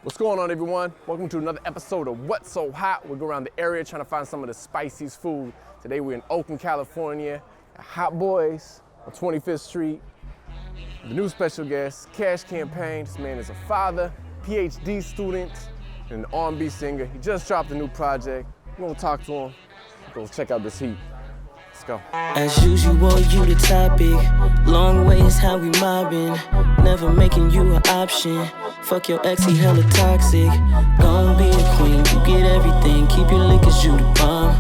What's going on, everyone? Welcome to another episode of What's So Hot. We go around the area trying to find some of the spiciest food. Today we're in Oakland, California, at Hot Boys on 25th Street. The new special guest, Cash Campain. This man is a father, PhD student, and an R&B singer. He just dropped a new project. We're gonna talk to him. Go check out this heat. Let's go. As usual, you the topic. Long way is how we mobbing. Never making you an option. Fuck your ex, he hella toxic. Gon' be a queen, you get everything. Keep your lick as you the bomb.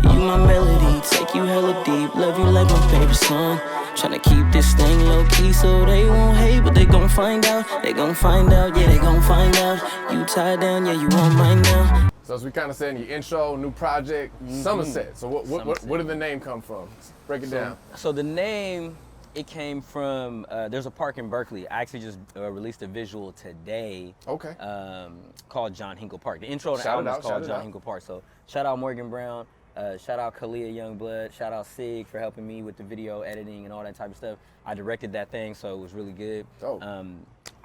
You my melody, take you hella deep. Love you like my favorite song. Tryna keep this thing low key so they won't hate, but they gon' find out. They gon' find out, yeah, they gon' find out. You tied down, yeah, you on mine now. So as we kind of said in your intro, new project, Somerset. So where did the name come from? Break it down. So the name, it came from, there's a park in Berkeley. I actually just released a visual today. Okay. Called John Hinkle Park. The intro to the album is called John Hinkle Park. So shout out Morgan Brown, shout out Kalia Youngblood, shout out Sig for helping me with the video editing and all that type of stuff. I directed that thing, so it was really good. Oh.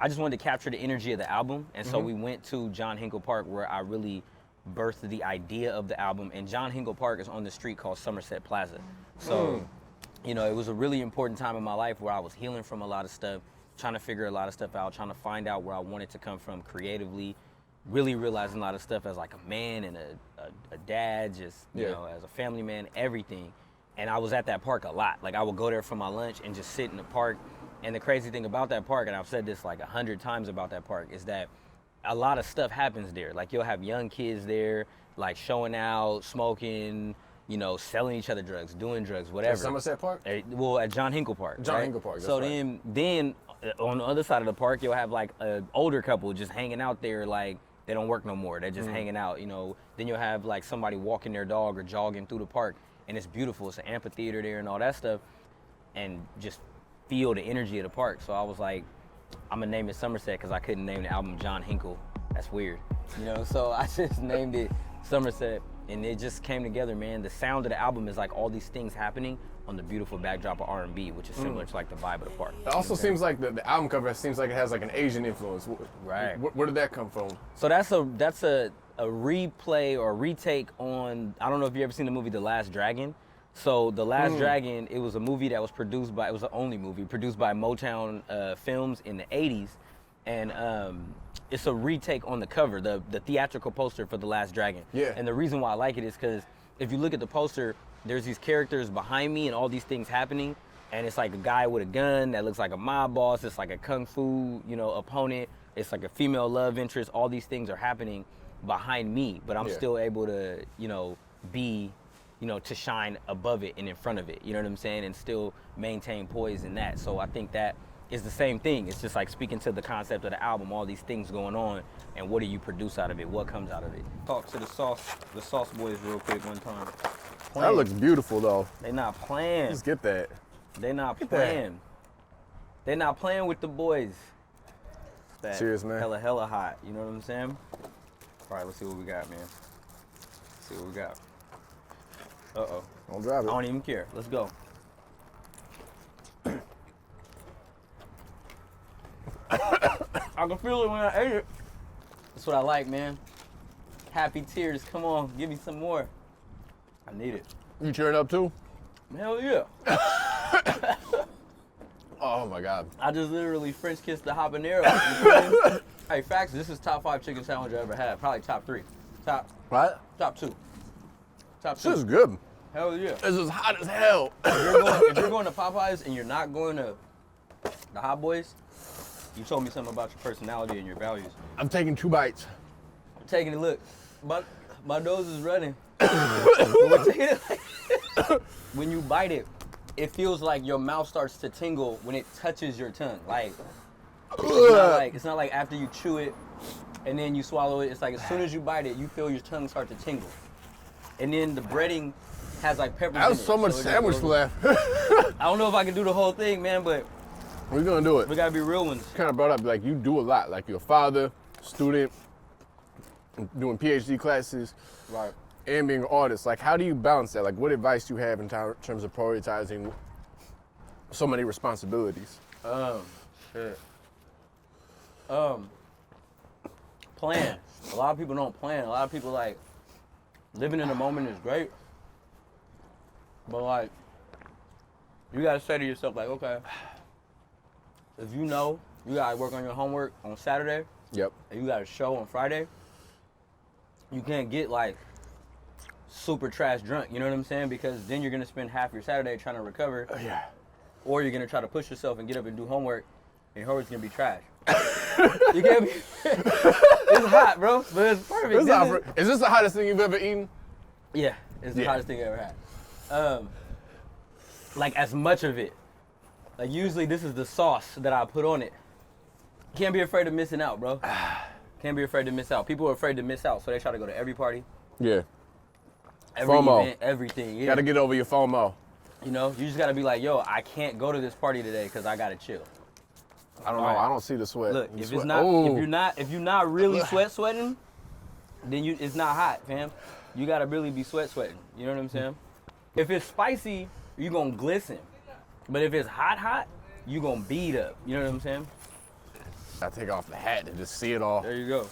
I just wanted to capture the energy of the album, and so we went to John Hinkle Park where I really birthed the idea of the album. And John Hinkle Park is on the street called Somerset Plaza. So, you know, it was a really important time in my life where I was healing from a lot of stuff, trying to figure a lot of stuff out, trying to find out where I wanted to come from creatively, really realizing a lot of stuff as like a man and a dad, just, you know, as a family man, everything. And I was at that park a lot. Like I would go there for my lunch and just sit in the park. And the crazy thing about that park, and I've said this like 100 times about that park, is that a lot of stuff happens there. Like you'll have young kids there, like showing out, smoking, you know, selling each other drugs, doing drugs, whatever. At Somerset Park? Well, at John Hinkle Park. John Hinkle Park, that's So right. then on the other side of the park, you'll have like an older couple just hanging out there, like they don't work no more. They're just hanging out, you know. Then you'll have like somebody walking their dog or jogging through the park, and it's beautiful. It's an amphitheater there and all that stuff, and just feel the energy of the park. So I was like, I'm gonna name it Somerset because I couldn't name the album John Hinkle. That's weird, you know? So I just named it Somerset, and it just came together, man. The sound of the album is like all these things happening on the beautiful backdrop of R&B, which is similar to like the vibe of the park. It also seems like the album cover seems like it has like an Asian influence. Right. Where did that come from? So that's a replay or retake on, I don't know if you ever seen the movie The Last Dragon. So The Last Dragon, it was a movie that was produced by, it was the only movie produced by Motown Films in the 80s. And it's a retake on the cover, the theatrical poster for The Last Dragon. Yeah. And the reason why I like it is because if you look at the poster, there's these characters behind me and all these things happening. And it's like a guy with a gun that looks like a mob boss. It's like a kung fu, you know, opponent. It's like a female love interest. All these things are happening behind me, but I'm still able to, you know, be, you know, to shine above it and in front of it. You know what I'm saying? And still maintain poise in that. So I think that is the same thing. It's just like speaking to the concept of the album, all these things going on, and what do you produce out of it? What comes out of it? Talk to the sauce boys real quick one time. That looks beautiful though. They not playing. Just get that. They not playing. They not playing with the boys. That Cheers, man. Hella hot. You know what I'm saying? All right, let's see what we got, man. Let's see what we got. Uh-oh. Don't drive it. I don't even care. Let's go. I can feel it when I ate it. That's what I like, man. Happy tears. Come on, give me some more. I need it. You cheering up too? Hell yeah. Oh my God. I just literally French kissed the habanero. You know what I mean? Hey, facts, this is top 5 chicken sandwich I ever had. Probably top 3. Top 2. Top 2. This is good. Hell yeah. This is hot as hell. If you're going to Popeyes and you're not going to the Hot Boys, you told me something about your personality and your values. I'm taking 2 bites. I'm taking a look. My nose is running. When you bite it, it feels like your mouth starts to tingle when it touches your tongue. Like it's not like after you chew it and then you swallow it. It's like as soon as you bite it, you feel your tongue start to tingle. And then the breading has like peppers in it. There's so much sandwich left. I don't know if I can do the whole thing, man, but We're gonna do it. we gotta be real ones. Kind of brought up like you do a lot. Like you're a father, student, doing PhD classes. Right. And being an artist, like how do you balance that? Like what advice do you have in terms of prioritizing so many responsibilities? Shit. plan. A lot of people don't plan. A lot of people like living in the moment is great, but like you gotta say to yourself like, okay, if you know you gotta work on your homework on Saturday, Yep. and you got a show on Friday, you can't get like super trash drunk. You know what I'm saying? Because then you're gonna spend half your Saturday trying to recover, Yeah. or you're gonna try to push yourself and get up and do homework, and your homework's gonna be trash. You get me? It's hot, bro, but it's perfect. Is this the hottest thing you've ever eaten? Yeah, it's the Yeah. hottest thing I ever had. Like as much of it. Like usually this is the sauce that I put on it. Can't be afraid of missing out, bro. Can't be afraid to miss out. People are afraid to miss out, so they try to go to every party, Yeah. every FOMO. event, everything. Yeah. Gotta get over your FOMO. You know, you just gotta be like, yo, I can't go to this party today because I gotta chill. I don't know. Right. I don't see the sweat. Look, You if sweat. it's not, Ooh. if you're not really sweating, then it's not hot, fam. You gotta really be sweating. You know what I'm saying? If it's spicy, you gonna glisten. But if it's hot, you gonna beat up. You know what I'm saying? I take off the hat and just see it all. There you go.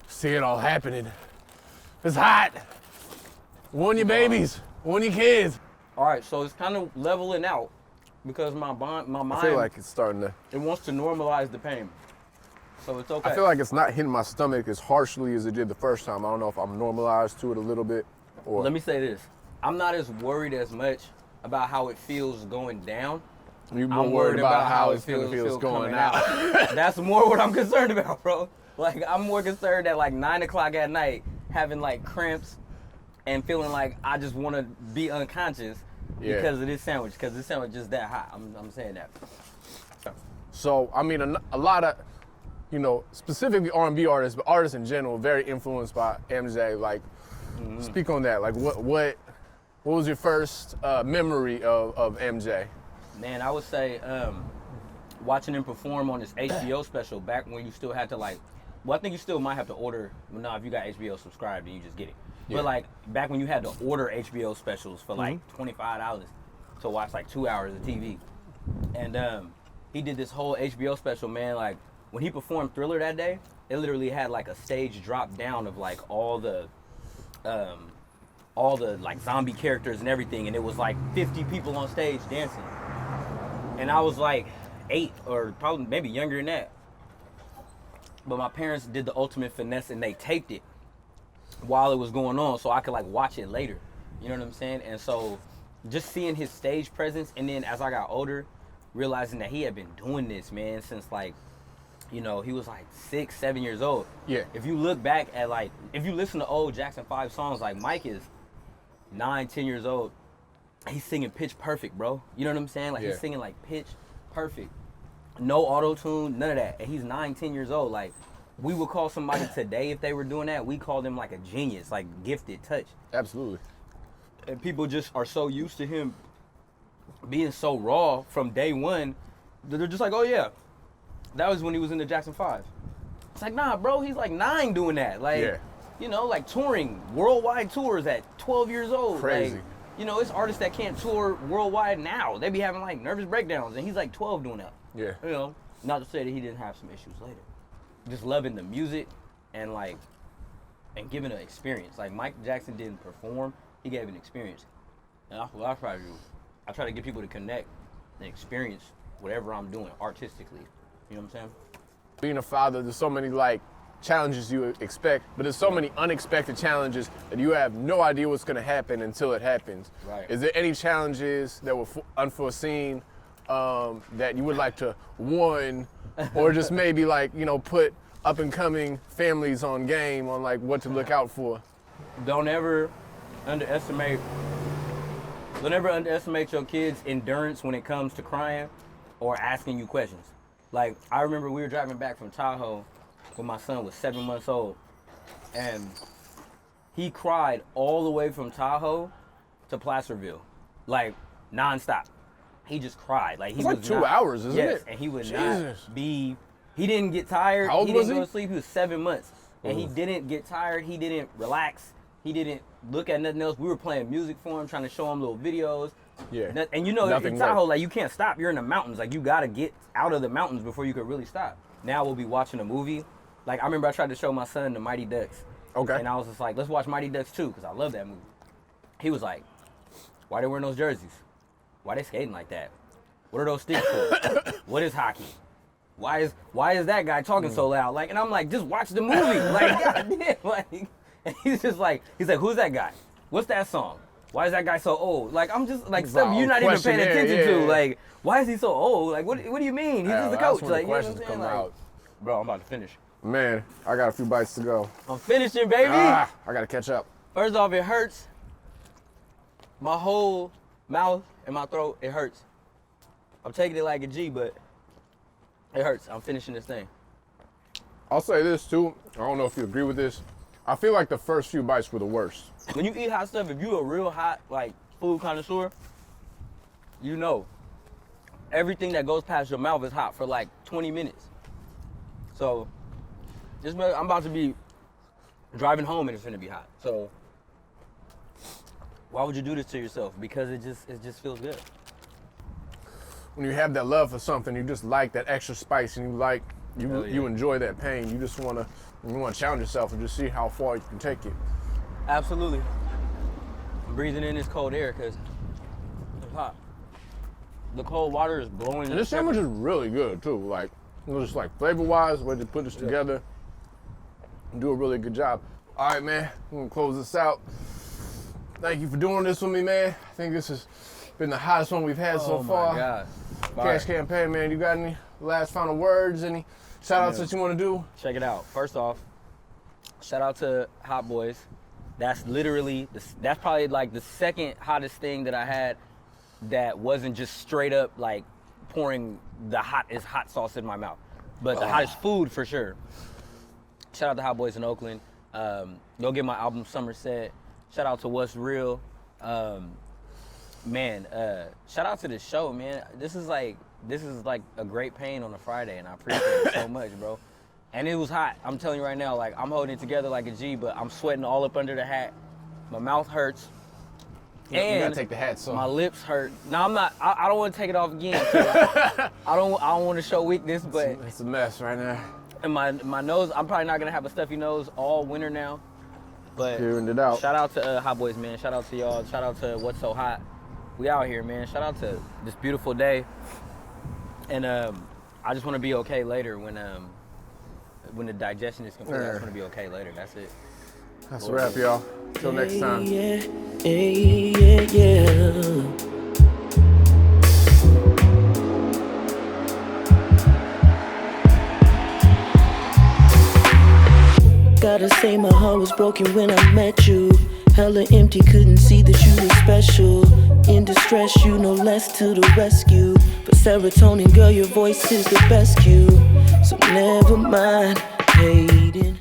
See it all happening. It's hot. Warn your babies. Warn your kids. All right, so it's kind of leveling out because my mind, I feel like it's starting to. it wants to normalize the pain. So it's okay. I feel like it's not hitting my stomach as harshly as it did the first time. I don't know if I'm normalized to it a little bit, or. Let me say this. I'm not as worried as much about how it feels going down. You're more I'm worried about how it it's gonna feel going coming out. That's more what I'm concerned about, bro. Like I'm more concerned at like 9 o'clock at night having like cramps and feeling like I just want to be unconscious Yeah. because of this sandwich. Because this sandwich is that hot. I'm saying that. So I mean, a lot of, you know, specifically R&B artists, but artists in general, very influenced by MJ. Like, speak on that. Like, what was your first memory of MJ? Man, I would say watching him perform on his HBO special back when you still had to like, well, I think you still might have to order. Well, no, if you got HBO subscribed, then you just get it. Yeah. But like back when you had to order HBO specials for like $25 to watch like 2 hours of TV, and he did this whole HBO special, man. Like when he performed Thriller that day, it literally had like a stage drop down of like all the like zombie characters and everything, and it was like 50 people on stage dancing. And I was like 8 or probably maybe younger than that. But my parents did the ultimate finesse and they taped it while it was going on so I could like watch it later. You know what I'm saying? And so just seeing his stage presence, and then as I got older, realizing that he had been doing this, man, since like, you know, he was like 6, 7 years old. Yeah. If you look back at like, if you listen to old Jackson 5 songs, like Mike is 9, 10 years old. He's singing pitch perfect, bro. You know what I'm saying? Like he's singing like pitch perfect. No auto-tune, none of that. And he's 9, 10 years old. Like we would call somebody today if they were doing that, we call them like a genius, like gifted touch. Absolutely. And people just are so used to him being so raw from day one that they're just like, oh yeah, that was when he was in the Jackson 5. It's like, nah, bro, he's like 9 doing that. Like, you know, like touring worldwide tours at 12 years old. Crazy. Like, you know, it's artists that can't tour worldwide now. They be having like nervous breakdowns, and he's like 12 doing that. Yeah. You know, not to say that he didn't have some issues later. Just loving the music and like, and giving an experience. Like Mike Jackson didn't perform, he gave an experience. And that's what I try to do. I try to get people to connect and experience whatever I'm doing artistically. You know what I'm saying? Being a father, there's so many like challenges you expect, but there's so many unexpected challenges that you have no idea what's going to happen until it happens. Right. Is there any challenges that were unforeseen that you would like to warn, or just maybe like, you know, put up and coming families on game on like what to look out for? Don't ever underestimate your kids' endurance when it comes to crying or asking you questions. Like, I remember we were driving back from Tahoe when my son was 7 months old, and he cried all the way from Tahoe to Placerville, like nonstop. He just cried. Like, he It's like was 2 not, hours, isn't yes, it? and he would Jesus. not be. He didn't get tired. How old he was didn't he? go to sleep. He was 7 months, and he didn't get tired. He didn't relax. He didn't look at nothing else. We were playing music for him, trying to show him little videos. Yeah. And you know, Nothing in Tahoe, worked. like, you can't stop. You're in the mountains. Like, you got to get out of the mountains before you could really stop. Now we'll be watching a movie, Like, I remember I tried to show my son the Mighty Ducks. Okay. And I was just like, let's watch Mighty Ducks 2, because I love that movie. He was like, why they wearing those jerseys? Why they skating like that? What are those sticks for? What is hockey? Why is that guy talking so loud? Like, and I'm like, just watch the movie. Like, goddamn, like, and he's like, who's that guy? What's that song? Why is that guy so old? Like, I'm just like, stuff you're not even paying attention to. Like, why is he so old? Like, what do you mean? He's just the coach. Like, you know what I'm saying? Like, bro, I'm about to finish. Man, I got a few bites to go. I'm finishing, baby. I gotta catch up. First off, it hurts. My whole mouth and my throat, it hurts. I'm taking it like a G, but it hurts. I'm finishing this thing. I'll say this too. I don't know if you agree with this. I feel like the first few bites were the worst. When you eat hot stuff, if you're a real hot, like, food connoisseur, you know everything that goes past your mouth is hot for like 20 minutes. So, I'm about to be driving home and it's gonna be hot. So, why would you do this to yourself? Because it just feels good. When you have that love for something, you just like that extra spice, and you enjoy that pain. You just wanna challenge yourself and just see how far you can take it. Absolutely. I'm breathing in this cold air because it's hot. The cold water is blowing. And this sandwich is really good too. Like, just like flavor-wise, the way they put this together, and do a really good job. All right, man, I'm gonna close this out. Thank you for doing this with me, man. I think this has been the hottest one we've had so far. Oh my God. Cash Campaign, man. You got any last final words? Any shout-outs that you want to do? Check it out. First off, shout out to Hot Boys. That's probably like the second hottest thing that I had that wasn't just straight up like pouring the hottest hot sauce in my mouth, but the hottest food for sure. Shout out to Hot Boys in Oakland. Go get my album Somerset. Shout out to Watzreal. Man, shout out to the show, man. This is like a great pain on a Friday, and I appreciate it so much, bro. And it was hot. I'm telling you right now, like, I'm holding it together like a G, but I'm sweating all up under the hat. My mouth hurts. Yeah, and you gotta take the hat off. My lips hurt. No, I'm not. I don't want to take it off again. I don't want to show weakness, but it's a mess right now. And my nose, I'm probably not gonna have a stuffy nose all winter now. But hearing it out. Shout out to Hot Boys, man. Shout out to y'all. Shout out to What's So Hot. We out here, man. Shout out to this beautiful day. And I just want to be okay later when the digestion is complete. I just want to be okay later. That's it. That's a wrap, y'all. Until next time. Yeah. Gotta say my heart was broken when I met you. Hella empty, couldn't see that you were special. In distress, you know less to the rescue. But serotonin, girl, your voice is the best cue. So never mind hating.